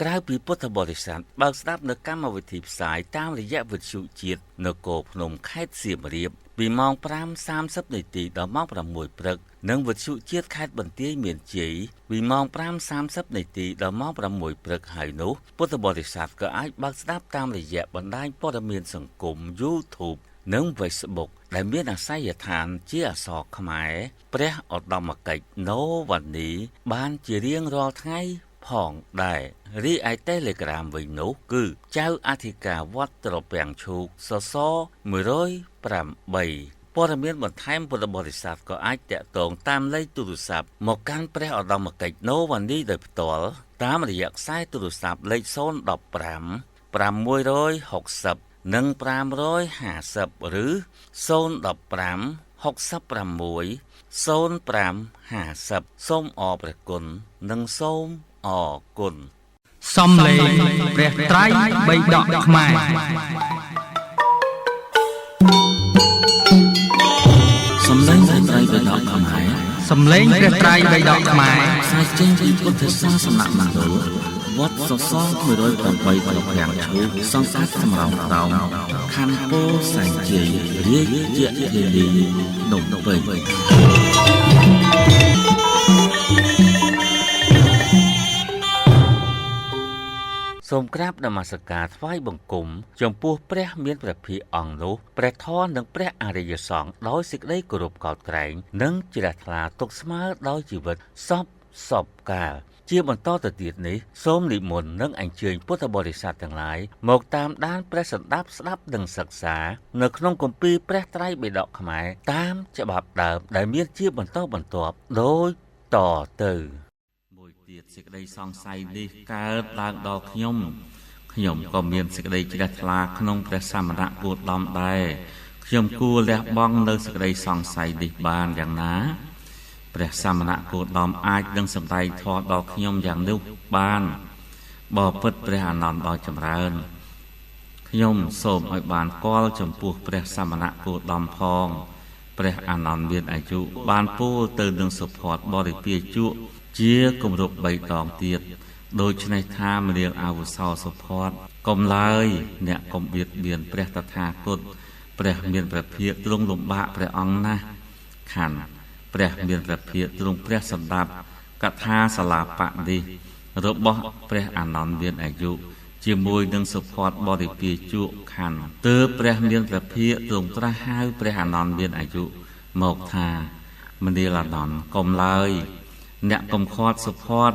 ក្រៅពីពុទ្ធបរិស័ទបើកស្ដាប់នៅកម្មវិធីផ្សាយតាមរយៈវិទ្យុជាតិនគរភ្នំខេត្តសៀមរាបពីម៉ោង 5:30 នាទីដល់ម៉ោង 6 ព្រឹកនិងវិទ្យុជាតិខេត្តបន្ទាយមានជ័យពីម៉ោង 5:30 នាទីដល់ម៉ោង 6 ព្រឹកហើយនោះពុទ្ធបរិស័ទក៏អាចបើកស្ដាប់តាមរយៈបណ្ដាញព័ត៌មានសង្គម YouTube និង Facebook ដែលមានអាសយដ្ឋានជាអក្សរខ្មែរព្រះឧត្តមកិច្ចណូវ៉ានីបានជារៀងរាល់ថ្ងៃផងដែររីឯ Telegram វិញនោះគឺចៅអធិការវត្តត្រពាំងឈូកសស108ព័ត៌មានបន្ថែមពុទ្ធបរិស័ទក៏អាចតាក់ទងតាមលេខទូរស័ព្ទមកកាន់ព្រះឧត្តមកិច្ចណូវ៉ានីដោយផ្ទាល់តាមរយៈខ្សែទូរស័ព្ទលេខ015 660និង550ឬ015 66 0550សូមអរព្រះគុណនិងសូមអរគុណសំឡេងព្រះត្រៃបិដកខ្មែរសំឡេងព្រះត្រៃបិដកខ្មែរសំឡេងព្រះត្រៃបិដកខ្មែរផ្សាយចេញពីពុទ្ធសាសនមណ្ឌលវត្តសសរ108ប្រពាំងឈូកសង្កាត់សម្រោងត្រោមខណ្ឌពោធិ៍សែនជ័យរាជធានីភ្នំពេញសូមក្រាបនមស្ការថ្វាយបង្គំចំពោះព្រះមានព្រះភិក្ខុអង្គនោះព្រះធម៌និងព្រះអរិយសង្ឃដោយសេចក្តីគោរពកោតក្រែងនិងជ្រះថ្លាទុកស្មើដោយជីវិតសពកាលជាបន្តទៅទៀតនេះសូមនិមន្តនិងអញ្ជើញពុទ្ធបរិស័ទទាំងឡាយមកតាមដានព្រះសន្តាប់ស្ដាប់និងសិក្សានៅក្នុងគម្ពីរព្រះត្រៃបិដកខ្មែរតាមច្បាប់ដើមដែលមានជាបន្តបន្ទាប់ដូចតទៅមួយទៀតសេចក្តីសង្ស័យនេះកើតឡើងដល់ខ្ញុំក៏មានសេចក្តីជ្រះថ្លាក្នុងព្រះសមណគោតមដែរខ្ញុំគួរលះបង់នៅសេចក្តីសង្ស័យនេះបានយ៉ាងណាព្រះសមណគោតមអាចនឹងសម្ដែងធម៌ដល់ខ្ញុំយ៉ាងនោះបានបបិទ្ធព្រះអានន្ទដ៏ចម្រើនខ្ញុំសូមឲ្យបានគាល់ចំពោះព្រះសមណគោតមផងព្រះអានន្ទមានអាយុបានពោលទៅនឹងសុផាតបរិពាជក់ជាគម្រប់3ដងទៀតដូច្នេះថាមនាងអាវុសោសុផាតកុំឡើយអ្នកកុំបៀតបៀនព្រះតថាគតព្រះមានព្រះភិក្ខទ្រង់លំបាកព្រះអង្គណាស់ខណ្ឌព្រះមានព្រះភិក្ខទ្រង់ព្រះសម្ដាប់កថាសាលាបៈនេះរបស់ព្រះអានន្ទមានអាយុជាមួយនឹងសុផាតបរិពាជក់ខណ្ឌទើបព្រះមានព្រះភិក្ខទ្រង់ត្រាស់ហៅព្រះអានន្ទមានអាយុមកថាមនាលអានន្ទកុំឡើយអ្នកកុំខាត់សុផាត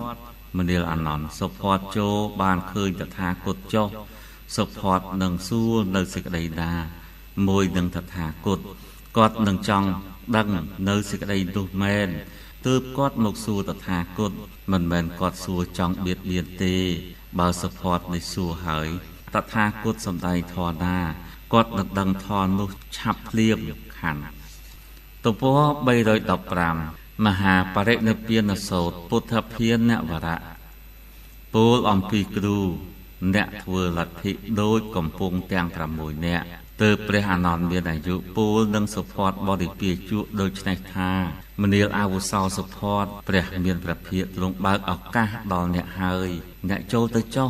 មនាលអានន្ទសុផាតចូលបានឃើញតថាគតចុះសុផាតនឹងសួរនៅសេចក្តីណាមួយនឹងតថាគតគាត់នឹងចង់ដឹងនៅសេចក្តីនោះមែនទើបគាត់មកសួរតថាគតមិនមែនគាត់សួរចង់បៀតបៀនទេបើសុផាតនេះសួរហើយតថាគតសម្ដែងធម៌ណាគាត់នឹងដឹងធម៌នោះឆាប់ភ្លាមខណ្ឌទំព័រ315មហាបរិនិព្វានសូត្រពុទ្ធភានវរៈពោលអំពីគ្រូអ្នកធ្វើលទ្ធិដូចកំពុងទាំង6នាក់ទើបព្រះអានន្ទមានអាយុពោលនឹងសុផាតបរិពាជក់ដូច្នេះថាមនាលអាវុសោសុផាតព្រះមានព្រះភិក្ខទ្រង់បើកឱកាសដល់អ្នកហើយអ្នកចូលទៅចុះ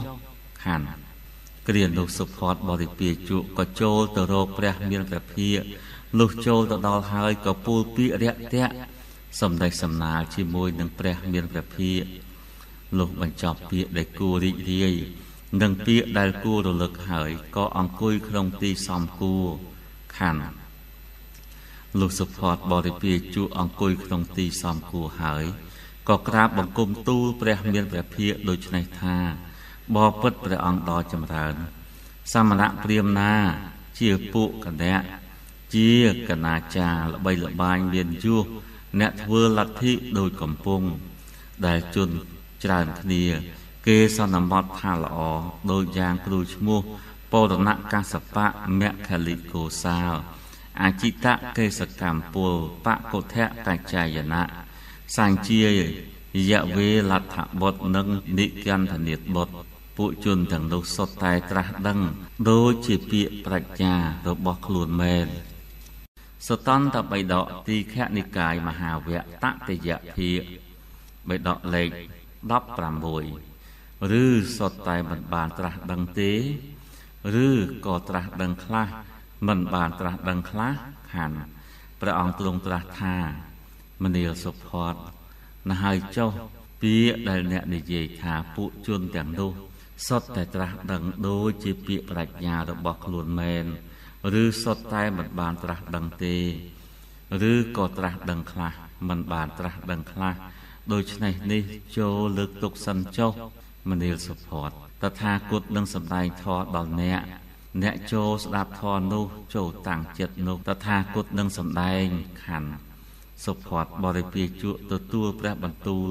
ខណ្ឌគ្រានោះសុផាតបរិពាជក់ក៏ចូលទៅរកព្រះមានព្រះភិក្ខលុះចូលទៅដល់ហើយក៏ពោលពាក្យរាក់ទាក់សម្ដេចសំណាលជាមួយនឹងព្រះមានព្រះភិក្ខលុះបញ្ចប់ពាក្យដែលគួររីករាយនិងពាក្យដែលគួររលឹកហើយក៏អង្គុយក្នុងទីសំគួរខណ្ឌលុះសុផាតបរិពាជក់អង្គុយក្នុងទីសំគួរហើយក៏ក្រាបបង្គំទូលព្រះមានព្រះភិក្ខដូច្នេះថាបបិទ្ធព្រះអង្គដ៏ចម្រើនសមណៈព្រាហ្មណ៍ណាជាពួកគណៈជាកណាចារល្បីល្បាញមានយុះអ្នកធ្វើលទ្ធិដូចកំពុងដែលជនច្រើនគ្នាគេសន្មតថាល្អដូចយ៉ាងគ្រូឈ្មោះបរណកសបៈមគ្គលិកោសាលអចិតកេសកម្មពលបកុថៈកច្ចាយណៈសញ្ជាយវេលដ្ឋបុត្រនិងនិកន្ធនិតបុត្រពួកជនទាំងនោះសុទ្ធតែត្រាស់ដឹងដូចជាពាក្យប្រាជ្ញារបស់ខ្លួនមែនសតន្តបិដកទីខនិកាយមហាវគ្គតតិយភាគបិដកលេខ16 ឬសុទ្ធតែមិនបានត្រាស់ដឹងទេឬក៏ត្រាស់ដឹងខ្លះមិនបានត្រាស់ដឹងខ្លះខានព្រះអង្គទ្រង់ត្រាស់ថាមនាលសុផតណាហើយចុះពាក្យដែលអ្នកនិយាយថាពួកជនទាំងនោះសុទ្ធតែត្រាស់ដឹងដូចជាពាក្យប្រាជ្ញារបស់ខ្លួនមែនឬសុទ្ធតែមិនបានត្រាស់ដឹងទេឬក៏ត្រាស់ដឹងខ្លះមិនបានត្រាស់ដឹងខ្លះដូច្នេះនេះចូលលើកទុកសិនចុះមនាលសុផតតថាគតនឹងសម្ដែងធម៌ដល់អ្នកចូលស្ដាប់ធម៌នោះចូលតាំងចិត្តនោះតថាគតនឹងសម្ដែងខណ្ឌសុផតបរិពាជក់ទទួលព្រះបន្ទូល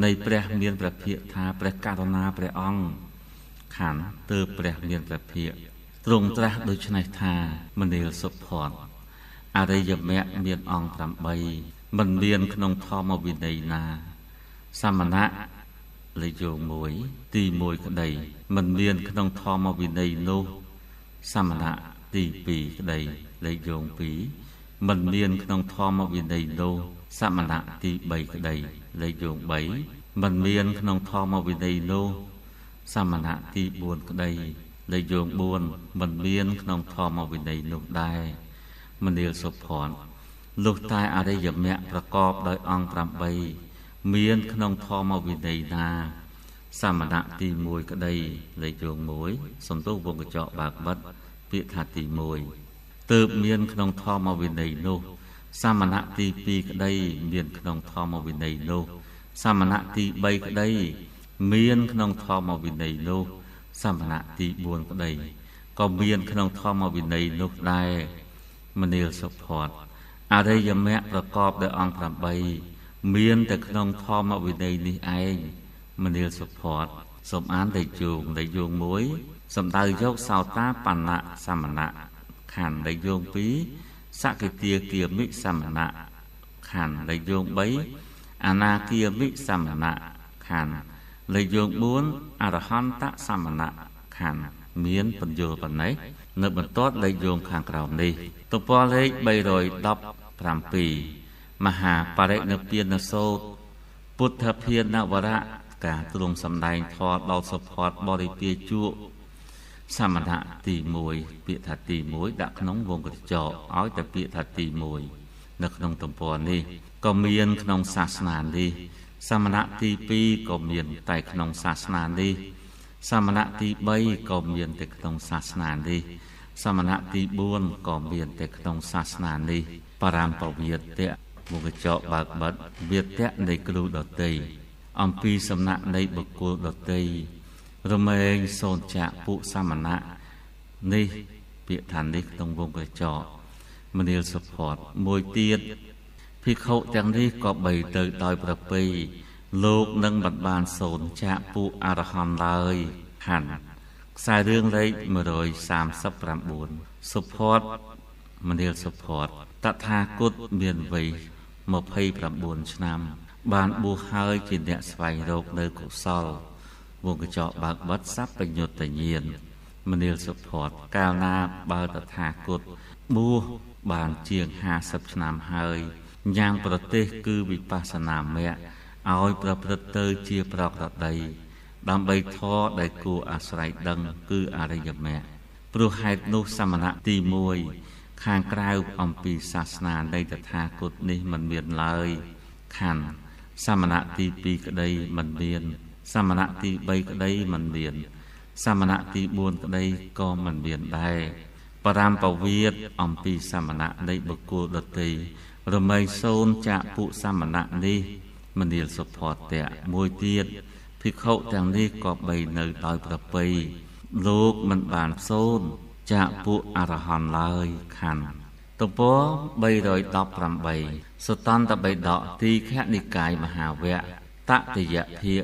នៃព្រះមានព្រះភិក្ខថាព្រះករុណាព្រះអង្គខណ្ឌទើបព្រះមានព្រះភិក្ខទ្រង់ត្រាស់ដូច្នេះថាមនាលសុផតអរិយមគ្គមានអង្គ8មិនមានក្នុងធម្មវិន័យណាសមណៈលេខយោង1ទី1ក្តីមិនមានក្នុងធម្មវិន័យនោះសមណៈទី2ក្តីលេខយោង2មិនមានក្នុងធម្មវិន័យនោះសមណៈទី3ក្តីលេខយោង3មិនមានក្នុងធម្មវិន័យនោះសមណៈទី4ក្តីលេខយោង4មិនមានក្នុងធម្មវិន័យនោះដែរមនាលសុផតលុះតែអរិយមគ្គប្រកបដោយអង្គ8មានក្នុងធម្មវិន័យណាសមណៈទី1ក្តីលេខយោង1សំទោសវងកញ្ចក់បើកបិទពាក្យថាទី1ទើបមានក្នុងធម្មវិន័យនោះសមណៈទី2ក្តីមានក្នុងធម្មវិន័យនោះសមណៈទី3ក្តីមានក្នុងធម្មវិន័យនោះសមណៈទី4ក្តីក៏មានក្នុងធម្មវិន័យនោះដែរមនាលសុផតអរិយមគ្គប្រកបដោយអង្គ8មានតែក្នុងធម្មវិន័យនេះឯងមនាលសុផតសូមអានលេខយោង1សំដៅយកសោតាបណ្ណៈសមណៈខណ្ឌលេខយោង2សក្កិទាគាមិសមណៈខណ្ឌលេខយោង3អនាគាមិសមណៈខណ្ឌលេខយោង4អរហន្តសមណៈខណ្ឌមានបញ្យលប៉ុណ្ណេះនៅបន្ទាត់លេខយោងខាងក្រោមនេះទំព័រលេខ317មហាបរិនិព្វានសូត្រពុទ្ធភានវរៈការទ្រង់សម្ដែងធម៌ដល់សុផតបរិពាជក់សមណៈទី1ពាក្យថាទី1ដាក់ក្នុងវងកញ្ចក់ឲ្យតែពាក្យថាទី1នៅក្នុងទំព័រនេះក៏មានក្នុងសាសនានេះសមណៈទី2ក៏មានតែក្នុងសាសនានេះសមណៈទី3ក៏មានតែក្នុងសាសនានេះសមណៈទី4ក៏មានតែក្នុងសាសនានេះបរមពវិទ្យវងកញ្ចក់បើកបិទវិទ្យនៃគ្រូដតីអំពីសំណាក់នៃបុគ្គលដតីរមែងសូនចាក់ពុសមណៈនេះពាក្យថានេះក្នុងវងកញ្ចក់មនាលសុផតមួយទៀតភិក្ខុទាំងនេះក៏បីទៅដោយប្រពៃលោកនឹងមិនបានសូនចាក់ពុអរហន្តឡើយខណ្ឌខ្សែរឿងលេខ139សុផតមនាលសុផតតថាគតមានវ័យ29ឆ្នាំបានបួសហើយជាអ្នកស្វែងរកនៅកុសលវងកញ្ចក់បើកបិទសัพពញ្ញុតញ្ញាណមនាលសុផតកាលណាបើតថាគតបួសបានជាង50ឆ្នាំហើយយ៉ាងប្រទេសគឺវិបស្សនាមគ្គឲ្យប្រព្រឹត្តទៅជាប្រក្រតីដើម្បីធម៌ដែលគួរអាស្រ័យដឹងគឺអរិយមគ្គព្រោះហេតុនោះសមណៈទី1ខាងក្រៅអំពីសាសនានៃតថាគតនេះមិនមានឡើយខណ្ឌសមណៈទី2ក្តីមិនមានសមណៈទី3ក្តីមិនមានសមណៈទី4ក្តីក៏មិនមានដែរបរមពវិទ្យអំពីសមណៈនៃបុគ្គលដតីរមែងសូនចាក់ពុសមណៈនេះមនាលសុផតៈមួយទៀតភិក្ខុទាំងនេះក៏បីនៅដោយប្រពៃលោកមិនបានសូនចាក់ពុអរហន្តឡើយខណ្ឌទំព័រ318សតន្តបិដកទីខនិកាយមហាវគ្គតតិយភាគ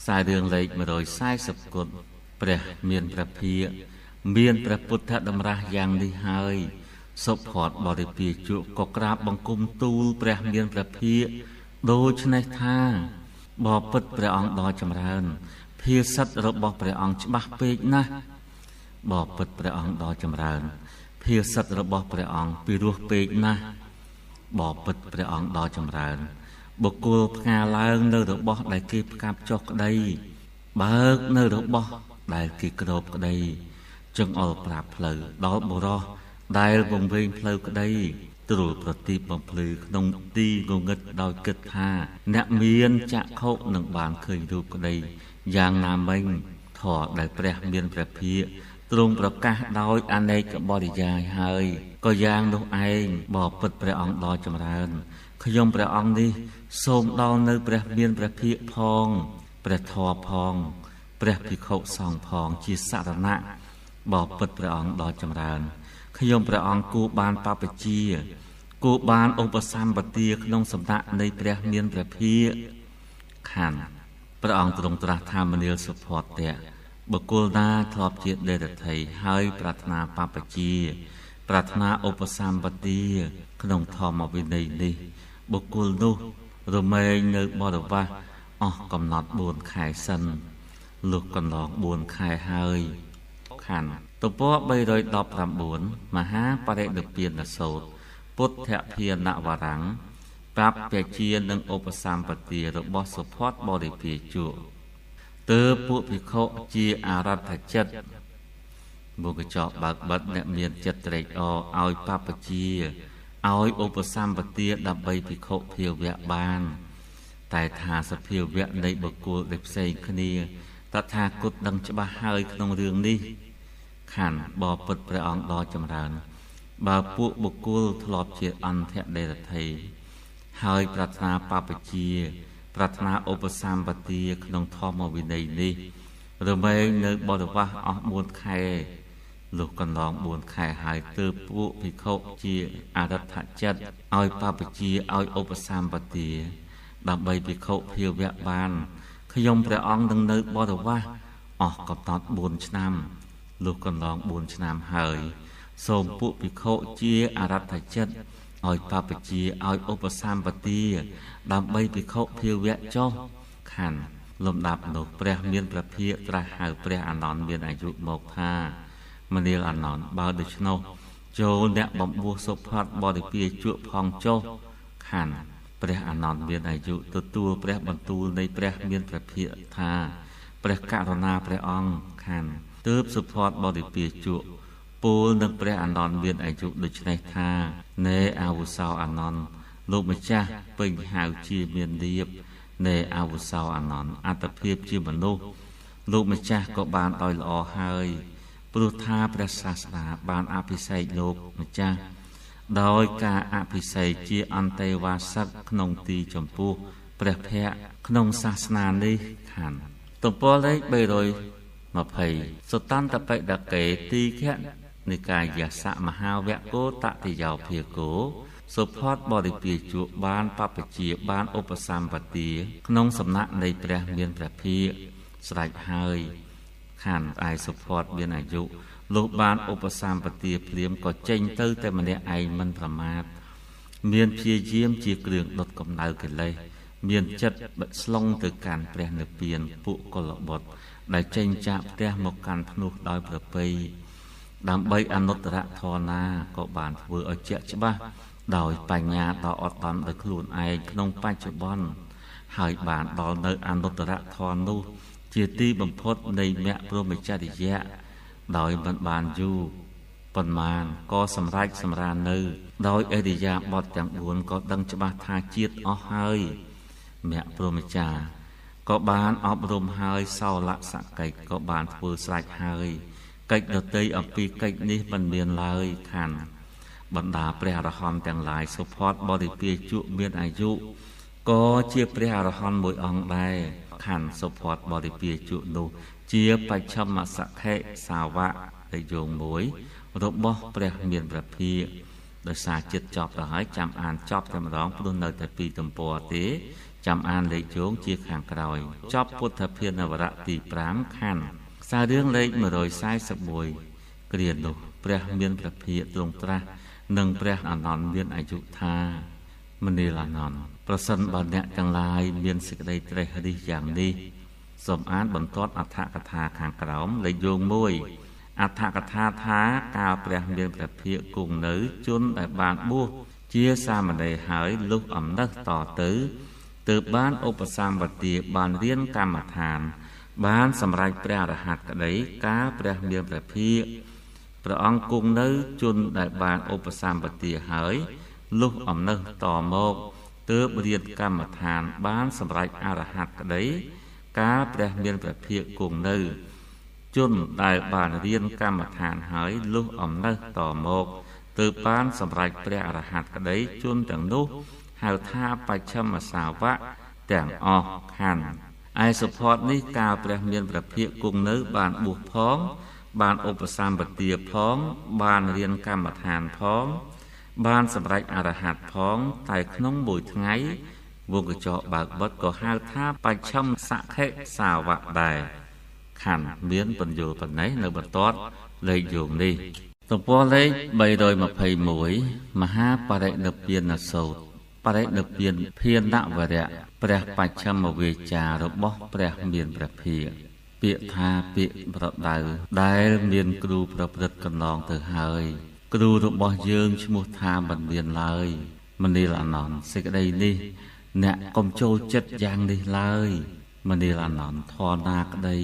ខ្សែរឿងលេខ140គុណព្រះមានព្រះភិក្ខមានព្រះពុទ្ធតម្រាស់យ៉ាងនេះហើយសុផតបរិពាជក់ក៏ក្រាបបង្គំទូលព្រះមានព្រះភិក្ខដូច្នេះថាបបិទ្ធព្រះអង្គដ៏ចម្រើនភាសិតរបស់ព្រះអង្គច្បាស់ពេកណាស់បបិទ្ធព្រះអង្គដ៏ចម្រើនភាសិតរបស់ព្រះអង្គពិរោះពេកណាស់បបិទ្ធព្រះអង្គដ៏ចម្រើនបុគ្គលផ្កាឡើងនៅរបស់ដែលគេផ្កាប់ចុះក្តី បើកនៅរបស់ដែលគេក្រោបក្តីចង្អុលប្រាប់ផ្លូវដល់បុរសដែលវង្វេងផ្លូវក្តីទ្រុលប្រទីបបំភ្លឺក្នុងទីងងឹតដោយគិតថាអ្នកមានចក្ខុនឹងបានឃើញរូបក្តីយ៉ាងណាមិញធម៌ដែលព្រះមានព្រះភិក្ខទ្រង់ប្រកាសដោយអនេកបរិយាយហើយក៏យ៉ាងនោះឯងបបិទ្ធព្រះអង្គដ៏ចម្រើនខ្ញុំព្រះអង្គនេះសូមដល់នៅព្រះមានព្រះភិក្ខផងព្រះធម៌ផងព្រះភិក្ខុសង្ឃផងជាសរណៈបបិទ្ធព្រះអង្គដ៏ចម្រើនខ្ញុំព្រះអង្គគួរបានបព្វជិគួរបានឧបសម្បទាក្នុងសម្ដាក់នៃព្រះមានព្រះភិក្ខខណ្ឌព្រះអង្គទ្រង់ត្រាស់ថាមនាលសុផតៈបុគ្គលណាធ្លាប់ជាដេរថីហើយប្រាថ្នាបព្វជិប្រាថ្នាឧបសម្បទាក្នុងធម្មវិន័យនេះបុគ្គលនោះរមែងនៅបរិវាសអស់កំណត់4ខែសិនលុះកន្លង4ខែហើយខណ្ឌទំព័រ319មហាបរិនិព្វានសូត្រពុទ្ធភានវរង្គប្រាប់ពជានិងឧបសម្បទារបស់សុផតបរិពាជុទើបពួកភិក្ខុជាអរថចិត្តមុខចោបើកបិទអ្នកមានចិត្តត្រេកអរឲ្យបព្វជិឲ្យឧបសម្បទាដើម្បីភិក្ខុភាវៈបានតែថាសភាវៈនៃបុគ្គលដែលផ្សេងគ្នាតថាគតដឹងច្បាស់ហើយក្នុងរឿងនេះខណ្ឌបបិទ្ធព្រះអង្គដ៏ចម្រើនបើពួកបុគ្គលធ្លាប់ជាអន្តដេរថីហើយប្រាថ្នាបព្វជិប្រាថ្នាឧបសម្បទាក្នុងធម្មវិន័យនេះរមែងនៅបរិវាសអស់4ខែលុះកន្លង4ខែហើយទើបពួកភិក្ខុជាអរថចិត្តឲ្យបព្វជិឲ្យឧបសម្បទាដើម្បីភិក្ខុភាវៈបានខ្ញុំព្រះអង្គនឹងនៅបរិវាសអស់កំណត់4ឆ្នាំលុះកន្លង4ឆ្នាំហើយសូមពួកភិក្ខុជាអរថចិត្តឲ្យបព្វជិឲ្យឧបសម្បទាដើម្បីភិក្ខុភាវៈចុះខណ្ឌលំដាប់នោះព្រះមានព្រះភិក្ខត្រាស់ហៅព្រះអានន្ទមានអាយុមកថាមនាលអានន្ទបើដូច្នោះចូលអ្នកបំពោះសុផតបរិពាជុផងចុះខណ្ឌព្រះអានន្ទមានអាយុទទួលព្រះបន្ទូលនៃព្រះមានព្រះភិក្ខថាព្រះករុណាព្រះអង្គខណ្ឌទើបសុផតបរិពាជុពោលនឹងព្រះអានន្ទមានអាយុដូច្នេះថាណែអាវុសោអានន្ទលោកម្ចាស់ពេញហៅជាមានលៀបណែអាវុសោអានន្ទអត្តភាពជាមនុស្សលោកម្ចាស់ក៏បានដោយល្អហើយព្រោះថាព្រះសាស្តាបានអភិសេកលោកម្ចាស់ដោយការអភិសេកជាអន្តេវាសិកក្នុងទីចំពោះព្រះភ័ក្ត្រក្នុងសាសនានេះខណ្ឌទំព័រលេខ320សុតន្តបិដកេទីខៈនិកាយសៈមហាវគោតតិយោភាគោសុផតបរិពាជុបានបព្វជិបានឧបសម្បទាក្នុងសំណាក់នៃព្រះមានព្រះភិក្ខស្រេចហើយខណ្ឌឯសុផតមានអាយុលុះបានឧបសម្បទាភ្លាមក៏ចេញទៅតែម្នាក់ឯងមិនប្រមាទមានព្យាយាមជាគ្រឿងដុតកម្ដៅកិលេសមានចិត្តបិទស្លុងទៅកាន់ព្រះនិព្វានពួកកុលបុត្រដែលចេញจากផ្ទះមកកាន់ភ្នោះដោយប្រពៃដើម្បីអនុត្តរធម៌ណាក៏បានធ្វើឲ្យជាក់ច្បាស់ដោយបញ្ញាដ៏អត់ដំដោយខ្លួនឯងក្នុងបច្ចុប្បន្នហើយបានដល់នៅអនុត្តរធម៌នោះជាទីបំផុតនៃមគ្គព្រហ្មចរិយៈដោយមិនបានយូរប៉ុន្មានក៏សម្រេចសម្រាននៅដោយអរិយាបថទាំង4ក៏ដឹងច្បាស់ថាជាតិអស់ហើយមគ្គព្រហ្មចារ្យក៏បានអប់រំហើយសោលសកិច្ចក៏បានធ្វើស្រេចហើយកិច្ចដតីអំពីកិច្ចនេះមិនមានឡើយខណ្ឌបណ្ដាព្រះអរហន្តទាំងឡាយសុផតបរិពាជុមានអាយុក៏ជាព្រះអរហន្តមួយអង្គដែរខណ្ឌសុផតបរិពាជុនោះជាបច្ឆមសក្ខេសាវកដែលយោងមួយរបស់ព្រះមានព្រះភិក្ខដោយសារចិត្តចប់ទៅហើយចាំអានចប់តែម្ដងព្រោះនៅតែ2ទំព័រទេចាំអានលេខយោងជាខាងក្រោយចប់ពុទ្ធភានវរៈទី5ខណ្ឌខ្សែរឿងលេខ141គ្រានោះព្រះមានព្រះភិក្ខទ្រង់ត្រាស់និងព្រះអានន្ទមានអាយុថាមនាលអានន្ទប្រសិនបើអ្នកទាំងឡាយមានសេចក្តីត្រេះរិះយ៉ាងនេះសូមអានបន្ទាត់អត្ថកថាខាងក្រោមលេខយោង1អត្ថកថាថាកាលព្រះមានព្រះភិក្ខគង់នៅជនដែលបានបួសជាសាមណេរហើយលុះអំណះតទៅទើបបានឧបសម្បទាបានរៀនកម្មដ្ឋាន បានសម្រេចព្រះអរហន្តក្តីការព្រះមានព្រះភិក្ខព្រះអង្គគង់នៅជនដែលបានឧបសម្បទាហើយលុះអំណឹសតមកទើបរៀនកម្មដ្ឋានបានសម្រេចអរហន្តក្តីការព្រះមានព្រះភិក្ខគង់នៅជនដែលបានរៀនកម្មដ្ឋានហើយលុះអំណឹសតមកទើបបានសម្រេចព្រះអរហន្តក្តីជនទាំងនោះហៅថាបច្ឆិមសាវកទាំងអស់ខណ្ឌឯសុផតនេះកាលព្រះមានព្រះភិក្ខគង់នៅបានបួសផងបានឧបសម្បទាផងបានរៀនកម្មដ្ឋានផងបានសម្រេចអរហន្តផងតែក្នុងមួយថ្ងៃវងកញ្ចក់បើកបិទក៏ហៅថាបច្ឆិមសខិសាវកដែរខណ្ឌមានបញ្យលប៉ុណ្ណេះនៅបន្ទាត់លេខយោងនេះទំព័រលេខ321មហាបរិនិព្វានសូត្របរិនិព្វានភានវរៈព្រះបច្ឆិមវាចារបស់ព្រះមានព្រះភិក្ខពាក្យថាពាក្យប្រដៅដែលមានគ្រូប្រព្រឹត្តកន្លងទៅហើយគ្រូរបស់យើងឈ្មោះថាមិនមានឡើយមនាលអានន្ទសេចក្តីនេះអ្នកកុំចូលចិត្តយ៉ាងនេះឡើយមនាលអានន្ទធម៌ណាក្តី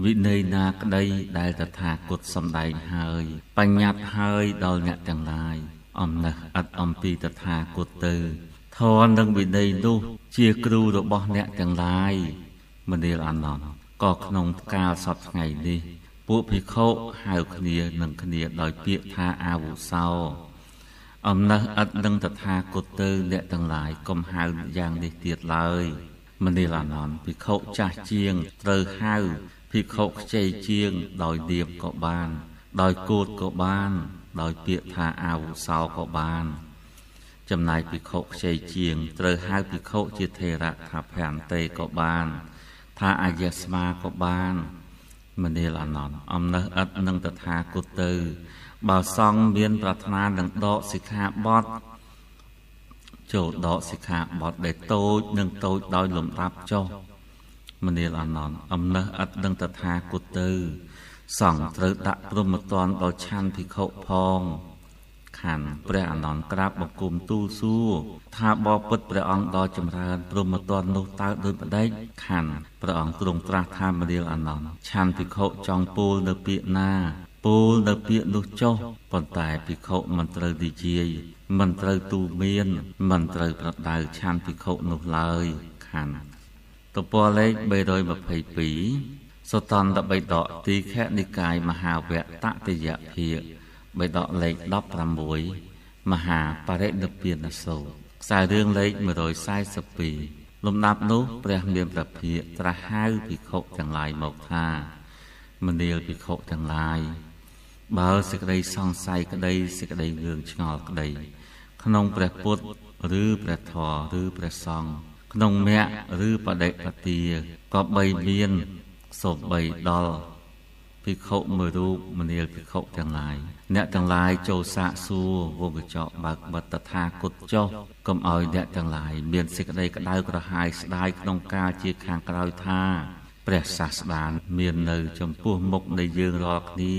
វិន័យណាក្តីដែលតថាគតសម្ដែងហើយបញ្ញត្តិហើយដល់អ្នកទាំងឡាយអំណះឥតអំពីតថាគតទៅធម៌និងវិន័យនោះជាគ្រូរបស់អ្នកទាំងឡាយមនាលអានន្ទក៏ក្នុងកាលសពថ្ងៃនេះពួកភិក្ខុហៅគ្នានឹងគ្នាដោយពាក្យថាអាវុសោអំណះឥតនឹងតថាគតទៅអ្នកទាំងឡាយកុំហៅយ៉ាងនេះទៀតឡើយមនាលអានន្ទភិក្ខុចាស់ជាងត្រូវហៅភិក្ខុខ្ចីជាងដោយនាមក៏បានដោយកូតក៏បានដោយពាក្យថាអាវុសោក៏បានចំណែកភិក្ខុខ្ចីជាងត្រូវហៅភិក្ខុជាថេរៈថាភន្ទេក៏បានថាអាយស្មាក៏បានមនាលអានន្ទអំណះឥតនឹងតថាគតទៅបើសង្ឃមានប្រាថ្នានឹងដកសិក្ខាបទចូលដកសិក្ខាបទដែលតូចនិងតូចដោយលំដាប់ចុះមនាលអានន្ទអំណះឥតនឹងតថាគតទៅសង្ឃត្រូវដាក់ព្រហ្មទណ្ឌដល់ឆាន់ភិក្ខុផងខណ្ឌព្រះអានន្ទក្រាបបង្គំទូលសួរថាបបិទ្ធព្រះអង្គដ៏ចម្រើនព្រហ្មទណ្ឌនោះតើដូចម្ដេចខណ្ឌព្រះអង្គទ្រង់ត្រាស់ថាមនាលអានន្ទឆាន់ភិក្ខុចង់ពោលនៅពាក្យណាពោលនៅពាក្យនោះចុះប៉ុន្តែភិក្ខុមិនត្រូវនិយាយមិនត្រូវទូមានមិនត្រូវប្រដៅឆាន់ភិក្ខុនោះឡើយខណ្ឌទំព័រលេខ322សុតន្តបិដកទីខនិកាយមហាវគ្គតតិយភាគបិដកលេខ16មហាបរិនិព្វានសូត្រខ្សែរឿងលេខ142លំដាប់នោះព្រះមានព្រះភិក្ខត្រាស់ហៅភិក្ខុទាំងឡាយមកថាមនាលភិក្ខុទាំងឡាយបើសេចក្តីសង្ស័យក្តីសេចក្តីងឿងឆ្ងល់ក្តីក្នុងព្រះពុទ្ធឬព្រះធម៌ឬព្រះសង្ឃក្នុងមគ្គឬបដិបទាក៏បីមានសូម្បីដល់ភិក្ខុមួយរូបមនាលភិក្ខុទាំងឡាយអ្នកទាំងឡាយចូលសាកសួរវងកញ្ចក់បើកបិទតថាគតចុះកុំឲ្យអ្នកទាំងឡាយមានសេចក្តីក្តៅក្រហាយស្ដាយក្នុងការជាខាងក្រោយថាព្រះសាស្តាមាននៅចំពោះមុខនៃយើងរាល់គ្នា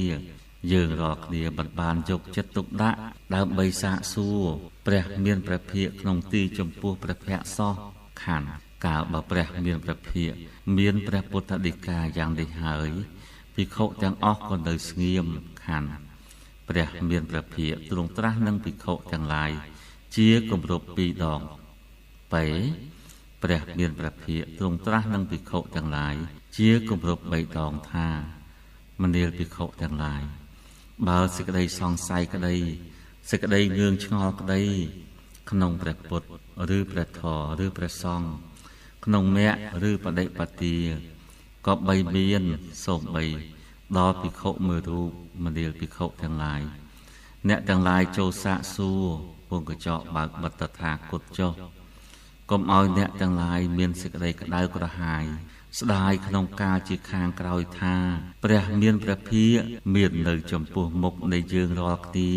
យើងរាល់គ្នាមិនបានយកចិត្តទុកដាក់ដើម្បីសាកសួរព្រះមានព្រះភិក្ខក្នុងទីចំពោះព្រះភ័ក្ត្រសោះខណ្ឌកាលបើព្រះមានព្រះភិក្ខមានព្រះពុទ្ធដីកាយ៉ាងនេះហើយភិក្ខុទាំងអស់ក៏នៅស្ងៀមខណ្ឌព្រះមានព្រះភិក្ខទ្រង់ត្រាស់នឹងភិក្ខុទាំងឡាយជាគម្រប់2ដងពេព្រះមានព្រះភិក្ខទ្រង់ត្រាស់នឹងភិក្ខុទាំងឡាយជាគម្រប់3ដងថាមនាលភិក្ខុទាំងឡាយបើសេចក្តីសង្ស័យក្តីសេចក្តីងឿងឆ្ងល់ក្តីក្នុងព្រះពុទ្ធឬព្រះធម៌ឬព្រះសង្ឃក្នុងមគ្គឬបដិបទាក៏បីមានសូម្បីដល់ភិក្ខុមួយរូបមនាលភិក្ខុទាំងឡាយអ្នកទាំងឡាយចូលសាកសួរវងកញ្ចក់បើកបិទតថាគតចុះកុំឲ្យអ្នកទាំងឡាយមានសេចក្តីក្តៅក្រហាយស្ដាយក្នុងការជាខាងក្រោយថាព្រះមានព្រះភិក្ខមាននៅចំពោះមុខនៃយើងរាល់គ្នា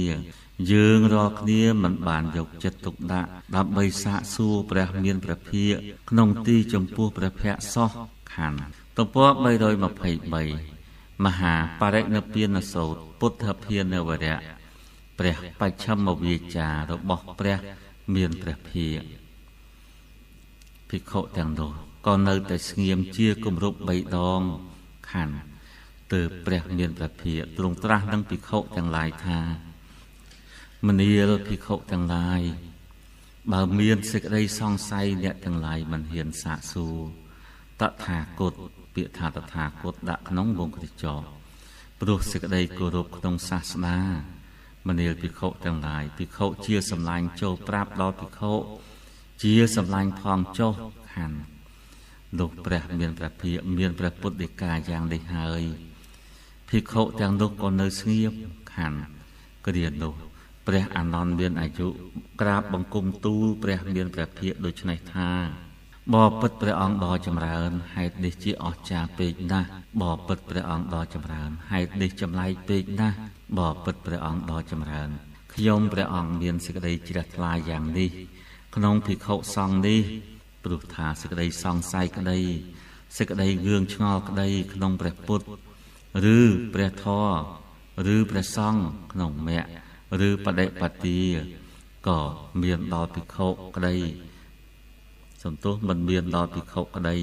យើងរាល់គ្នាមិនបានយកចិត្តទុកដាក់ដើម្បីសាកសួរព្រះមានព្រះភិក្ខក្នុងទីចំពោះព្រះភ័ក្ត្រសោះខណ្ឌទំព័រ323មហាបរិនិព្វានសូត្រពុទ្ធភានវរៈព្រះបច្ឆិមវាចារបស់ព្រះមានព្រះភិក្ខភិក្ខុទាំងនោះ ក៏នៅតែស្ងៀមជាគម្រប់3ដងខណ្ឌទើបព្រះមានព្រះភិក្ខទ្រង់ត្រាស់នឹងភិក្ខុទាំងឡាយថាមនាលភិក្ខុទាំងឡាយបើមានសេចក្តីសង្ស័យអ្នកទាំងឡាយមិនហ៊ានសាកសួរតថាគតពាក្យថាតថាគតដាក់ក្នុងវងកញ្ចក់ព្រោះសេចក្តីគោរពក្នុងសាសនាមនាលភិក្ខុទាំងឡាយភិក្ខុជាសម្លាញ់ចូលប្រាប់ដល់ភិក្ខុជាសម្លាញ់ផងចុះខណ្ឌលោកព្រះមានព្រះភិក្ខមានព្រះពុទ្ធដីកាយ៉ាងនេះហើយភិក្ខុទាំងនោះក៏នៅស្ងៀមខណ្ឌគ្រានោះព្រះអានន្ទមានអាយុក្រាបបង្គំទូលព្រះមានព្រះភិក្ខដូច្នេះថាបបិទ្ធព្រះអង្គដ៏ចម្រើនហេតុនេះជាអស្ចារ្យពេកណាស់បបិទ្ធព្រះអង្គដ៏ចម្រើនហេតុនេះចម្លែកពេកណាស់បបិទ្ធព្រះអង្គដ៏ចម្រើនខ្ញុំព្រះអង្គមានសេចក្តីជ្រះថ្លាយ៉ាងនេះក្នុងភិក្ខុសង្ឃនេះព្រោះថាសេចក្តីសង្ស័យក្តីសេចក្តីងឿងឆ្ងល់ក្តីក្នុងព្រះពុទ្ធឬព្រះធម៌ឬព្រះសង្ឃក្នុងមគ្គឬបដិបទាក៏មានដល់ភិក្ខុក្តីសំទោសមិនមានដល់ភិក្ខុក្តី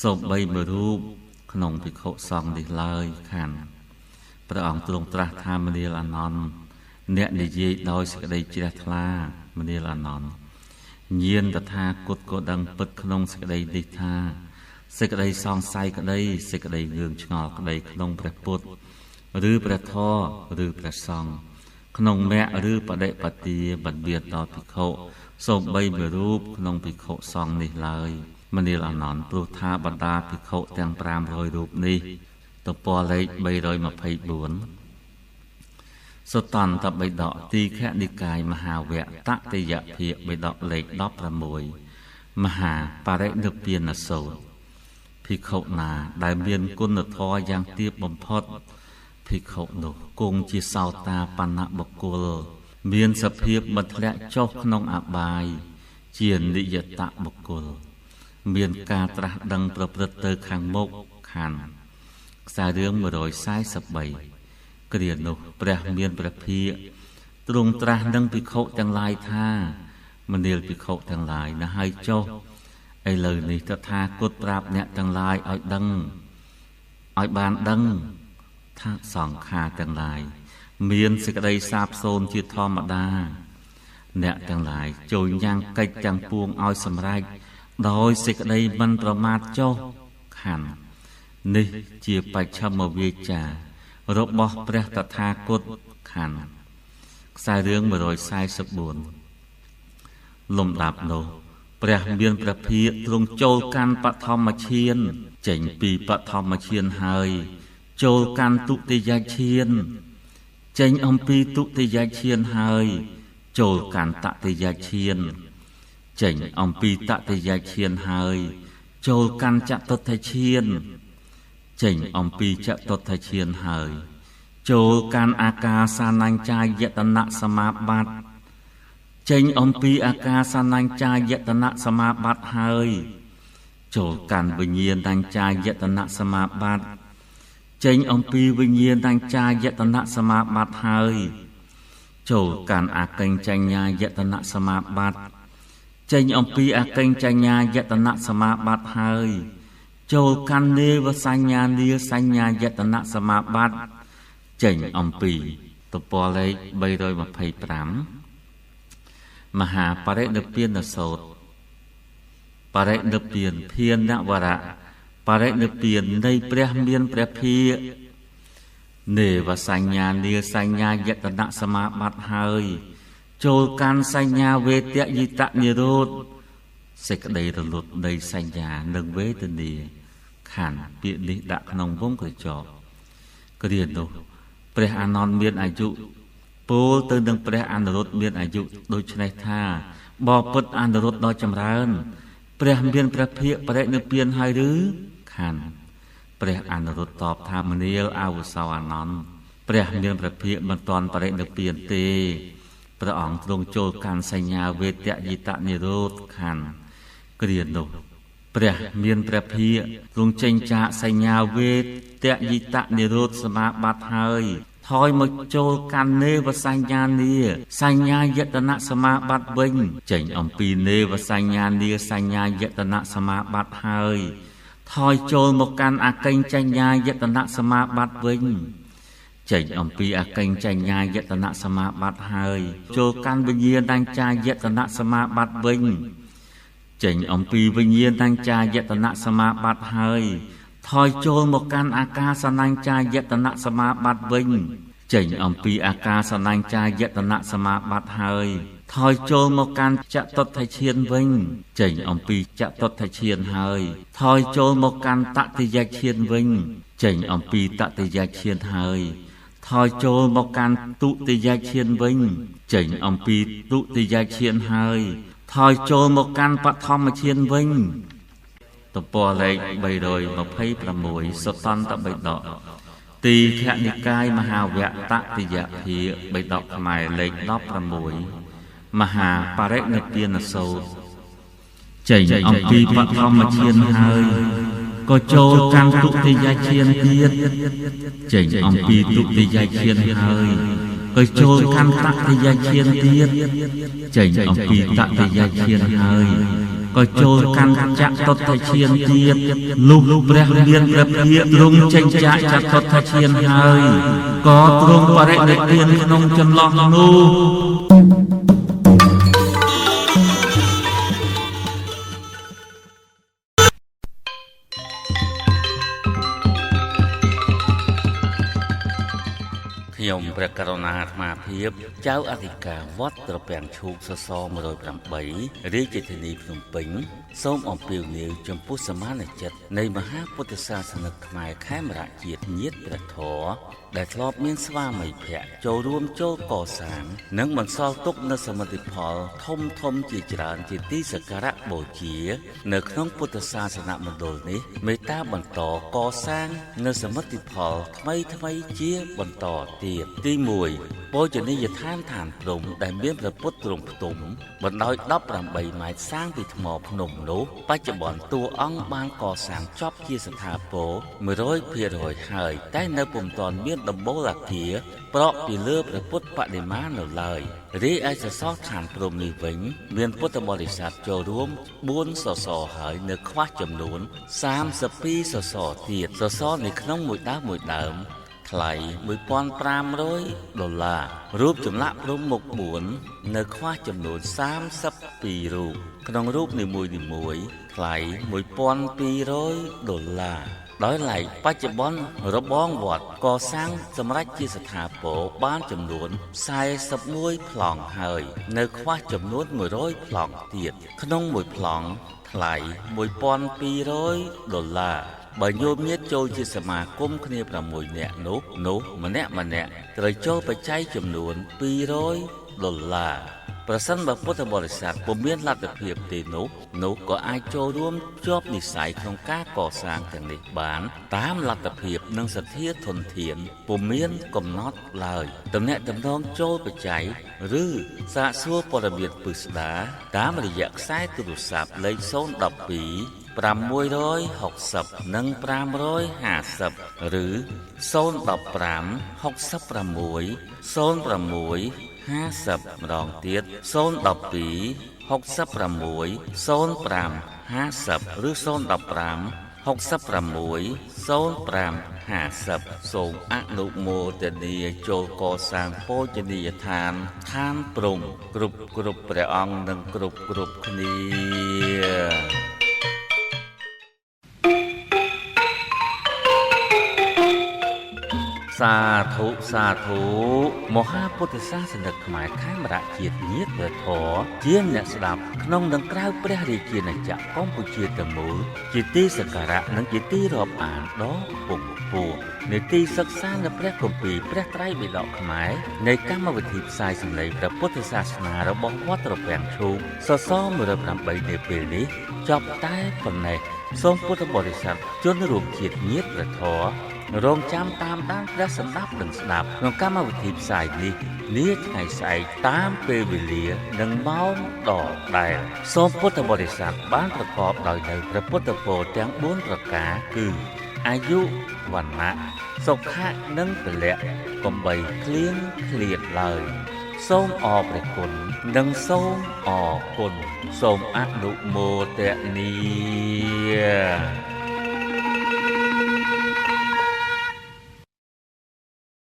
សូម្បីមួយរូបក្នុងភិក្ខុសង្ឃនេះឡើយខណ្ឌព្រះអង្គទ្រង់ត្រាស់ថាមនាលអានន្ទអ្នកនិយាយដោយសេចក្តីជ្រះថ្លាមនាលអានន្ទញាណតថាគតក៏ដឹងពិតក្នុងសេចក្តីនេះថាសេចក្តីសង្ស័យក្តីសេចក្តីងឿងឆ្ងល់ក្តីក្នុងព្រះពុទ្ធឬព្រះធម៌ឬព្រះសង្ឃក្នុងមគ្គឬបដិបទាមិនមានដល់ភិក្ខុសូម្បីមួយរូបក្នុងភិក្ខុសង្ឃនេះឡើយមនាលអានន្ទព្រោះថាបណ្ដាភិក្ខុទាំង500រូបនេះទំព័រលេខ324សុតន្តបិដកទីខនិកាយមហាវគ្គតតិយភាគបិដកលេខ16មហាបរិនិព្វានសូត្រភិក្ខុណាដែលមានគុណធម៌យ៉ាងទាបបំផុតភិក្ខុនោះគង់ជាសោតាបណ្ណបុគ្គលមានសភាពមិនធ្លាក់ចុះក្នុងអបាយជានិយតបុគ្គលមានការត្រាស់ដឹងប្រព្រឹត្តទៅខាងមុខខណ្ឌខ្សែរឿង143គ្រានោះព្រះមានព្រះភិក្ខទ្រង់ត្រាស់នឹងភិក្ខុទាំងឡាយថាមនាលភិក្ខុទាំងឡាយណាហើយចុះឥឡូវនេះតថាគតប្រាប់អ្នកទាំងឡាយឲ្យដឹងឲ្យបានដឹងថាសង្ខារទាំងឡាយមានសេចក្តីសាបសូន្យជាធម្មតាអ្នកទាំងឡាយចូលញ៉ាំងកិច្ចទាំងពួងឲ្យសម្រេចដោយសេចក្តីមិនប្រមាទចុះខណ្ឌនេះជាបច្ឆមវាចារបស់ព្រះតថាគតខណ្ឌខ្សែរឿង144លំដាប់នោះព្រះមានព្រះភិក្ខទ្រង់ចូលកាន់បឋមឈានចេញពីបឋមឈានហើយចូលកាន់ទុតិយឈានចេញអំពីទុតិយឈានហើយចូលកាន់តតិយឈានចេញអំពីតតិយឈានហើយចូលកាន់ចតុត្ថឈានចេញអំពីចតុត្ថឈានហើយចូលកាន់អាកាសានញ្ចាយតនៈសមាបត្តិចេញអំពីអាកាសានញ្ចាយតនៈសមាបត្តិហើយចូលកាន់វិញ្ញាណញ្ចាយតនៈសមាបត្តិចេញអំពីវិញ្ញាណញ្ចាយតនៈសមាបត្តិហើយចូលកាន់អកិញ្ចញ្ញាយតនៈសមាបត្តិចេញអំពីអកិញ្ចញ្ញាយតនៈសមាបត្តិហើយចូលកាន់នេវសញ្ញានាសញ្ញាយតនៈសមាបត្តិចេញអំពីទំព័រលេខ325មហាបរិនិព្វានសូត្របរិនិព្វានភានវរៈបរិនិព្វាននៃព្រះមានព្រះភិក្ខនេវសញ្ញានាសញ្ញាយតនៈសមាបត្តិហើយចូលកាន់សញ្ញាវេទយិតនិរោធសេចក្តីរលត់នៃសញ្ញានិងវេទនាខណ្ឌពាក្យនេះដាក់ក្នុងវងកញ្ចក់គ្រានោះព្រះអានន្ទមានអាយុពោលទៅនឹងព្រះអនុរុទ្ធមានអាយុដូច្នេះថាបបិទ្ធអនុរុទ្ធដ៏ចម្រើនព្រះមានព្រះភិក្ខបរិនិព្វានហើយឬខណ្ឌព្រះអនុរុទ្ធតបថាមនាលអាវុសោអានន្ទព្រះមានព្រះភិក្ខមិនទាន់បរិនិព្វានទេព្រះអង្គទ្រង់ចូលកាន់សញ្ញាវេទយិតនិរោធខណ្ឌគ្រានោះព្រះមានព្រះភិក្ខទ្រង់ចេញចាកសញ្ញាវេទយិតនិរោធសមាបត្តិហើយ ថយមកចូលកាន់នេវសញ្ញានាសញ្ញាយតនសមាបត្តិវិញចេញអំពីនេវសញ្ញានាសញ្ញាយតនសមាបត្តិហើយថយចូលមកកាន់អកិញ្ចញ្ញាយតនសមាបត្តិវិញចេញអំពីអកិញ្ចញ្ញាយតនសមាបត្តិហើយចូលកាន់វិញ្ញាណញ្ចាយតនសមាបត្តិវិញចេញអំពីវិញ្ញាណញ្ចាយតនសមាបត្តិហើយថយចូលមកកាន់អាកាសនញ្ចាយតនសមាបត្តិវិញចេញអំពីអាកាសនញ្ចាយតនសមាបត្តិហើយថយចូលមកកាន់ចតុដ្ឋិឈានវិញចេញអំពីចតុដ្ឋិឈានហើយថយចូលមកកាន់តតិយឈានវិញចេញអំពីតតិយឈានហើយថយចូលមកកាន់ទុតិយឈានវិញចេញអំពីទុតិយឈានហើយថយចូលមកកាន់បឋមឈានវិញទំព័រលេខ326សុតន្តបិដកទីខនិកាយមហាវគ្គតតិយភាគបិដកខ្មែរលេខ16មហាបរិនិព្វានសូត្រចេញអំពីបឋមឈានហើយក៏ចូលកាន់ទុតិយឈានទៀតចេញអំពីទុតិយឈានហើយក៏ចូលកាន់តតិយឈានទៀតចេញអំពីតតិយឈានហើយក៏ចូលកាន់ចតុដ្ឋិឈានទៀតលុះព្រះមានព្រះភិក្ខទ្រង់ចេញចាកចតុដ្ឋិឈានហើយក៏ទ្រង់បរិនិព្វានក្នុងចន្លោះនោះខ្ញុំព្រះករុណាអាត្មាភាពចៅអធិការវត្តត្រពាំងឈូកសស108រាជធានីភ្នំពេញសូមអំពាវនាវចំពោះសមាជិកនៃមហាពុទ្ធសាសនិកខ្មែរខេមរៈជាតិញាតិព្រះធម៌ដែលធ្លាប់មានស្វាមីភក្តិចូលរួមចូលកសាងនិងបន្សល់ទុកនូវសមិទ្ធផលធំជាច្រើនជាទីសក្ការៈបូជានៅក្នុងពុទ្ធសាសនមណ្ឌលនេះមេត្តាបន្តកសាងនូវសមិទ្ធផលថ្មីជាបន្តទៀតទី1បូជនីយដ្ឋានឋានព្រំដែលមានព្រះពុទ្ធទ្រង់ផ្ទុំបណ្ដោយ18ម៉ែត្រសាងពីថ្មភ្នំនោះបច្ចុប្បន្នតួអង្គបានកសាងចប់ជាស្ថាពរ 100% ហើយតែនៅពុំទាន់មានដំបូលអគារប្រក់ពីលើព្រះពុទ្ធបដិមានៅឡើយរីឯសសរឋានព្រំនេះវិញមានពុទ្ធបរិស័ទចូលរួម4សសរហើយនៅខ្វះចំនួន32សសរទៀតសសរនៅក្នុងមួយដើមថ្លៃ$1,500រូបចម្លាក់ព្រំមុខ4នៅខ្វះចំនួន32រូបក្នុងរូបនីមួយថ្លៃ$1,200ដោយឡែកបច្ចុប្បន្នរបងវត្តកសាងសម្រាប់ជាស្ថាពរបានចំនួន41ប្លង់ហើយនៅខ្វះចំនួន100ប្លង់ទៀតក្នុងមួយប្លង់ថ្លៃ$1,200បើញោមញាតិចូលជាសមាគមគ្នា6នាក់នោះម្នាក់ត្រូវចូលបច្ច័យចំនួន$200ប្រសិនបើពុទ្ធបរិស័ទពុំមានលទ្ធភាពទេនោះក៏អាចចូលរួមជាប់និស្ស័យក្នុងការកសាងទាំងនេះបានតាមលទ្ធភាពនិងសទ្ធាធនធានពុំមានកំណត់ឡើយតំណែងតំណងចូលបច្ច័យឬសាកសួរព័ត៌មានពិស្ដារតាមរយៈខ្សែទូរស័ព្ទលេខ012 660និង550ឬ015 66 06 50ម្ដងទៀត012 66 05 50ឬ015 66 05 50សូមអនុមោទនាចូលកសាងបូជនីយដ្ឋានឋានព្រំគ្រប់ព្រះអង្គនិងគ្រប់គ្នា សាធុមហាពុទ្ធសាសនិកខ្មែរខេមរៈជាតិញាតិព្រះធម៌ជាអ្នកស្ដាប់ក្នុងនិងក្រៅព្រះរាជាណាចក្រកម្ពុជាទាំងមូលជាទីសក្ការៈនិងជាទីរាប់អានដ៏ពងពោះនៃទីសិក្សានៅព្រះគម្ពីរព្រះត្រៃបិដកខ្មែរនៃកម្មវិធីផ្សាយសម្លេងព្រះពុទ្ធសាសនារបស់វត្តត្រពាំងឈូកសស108នាពេលនេះចប់តែប៉ុណ្ណេះសូមពុទ្ធបរិស័ទជនរួមជាតិញាតិព្រះធម៌ រងចាំតាមដានព្រះសម្ដាប់និងស្ដាប់ក្នុងកម្មវិធីផ្សាយនេះនាថ្ងៃស្អែកតាមពេលវេលានិងម៉ោងដដែលសូមពុទ្ធបរិស័ទបានប្រកបដោយនៅព្រះពុទ្ធពរទាំង4ប្រការគឺអាយុវណ្ណៈ សុខៈនិងពលៈកំបីឃ្លៀងឃ្លាតឡើយសូមអរព្រះគុណនិងសូមអរគុណសូមអនុមោទនា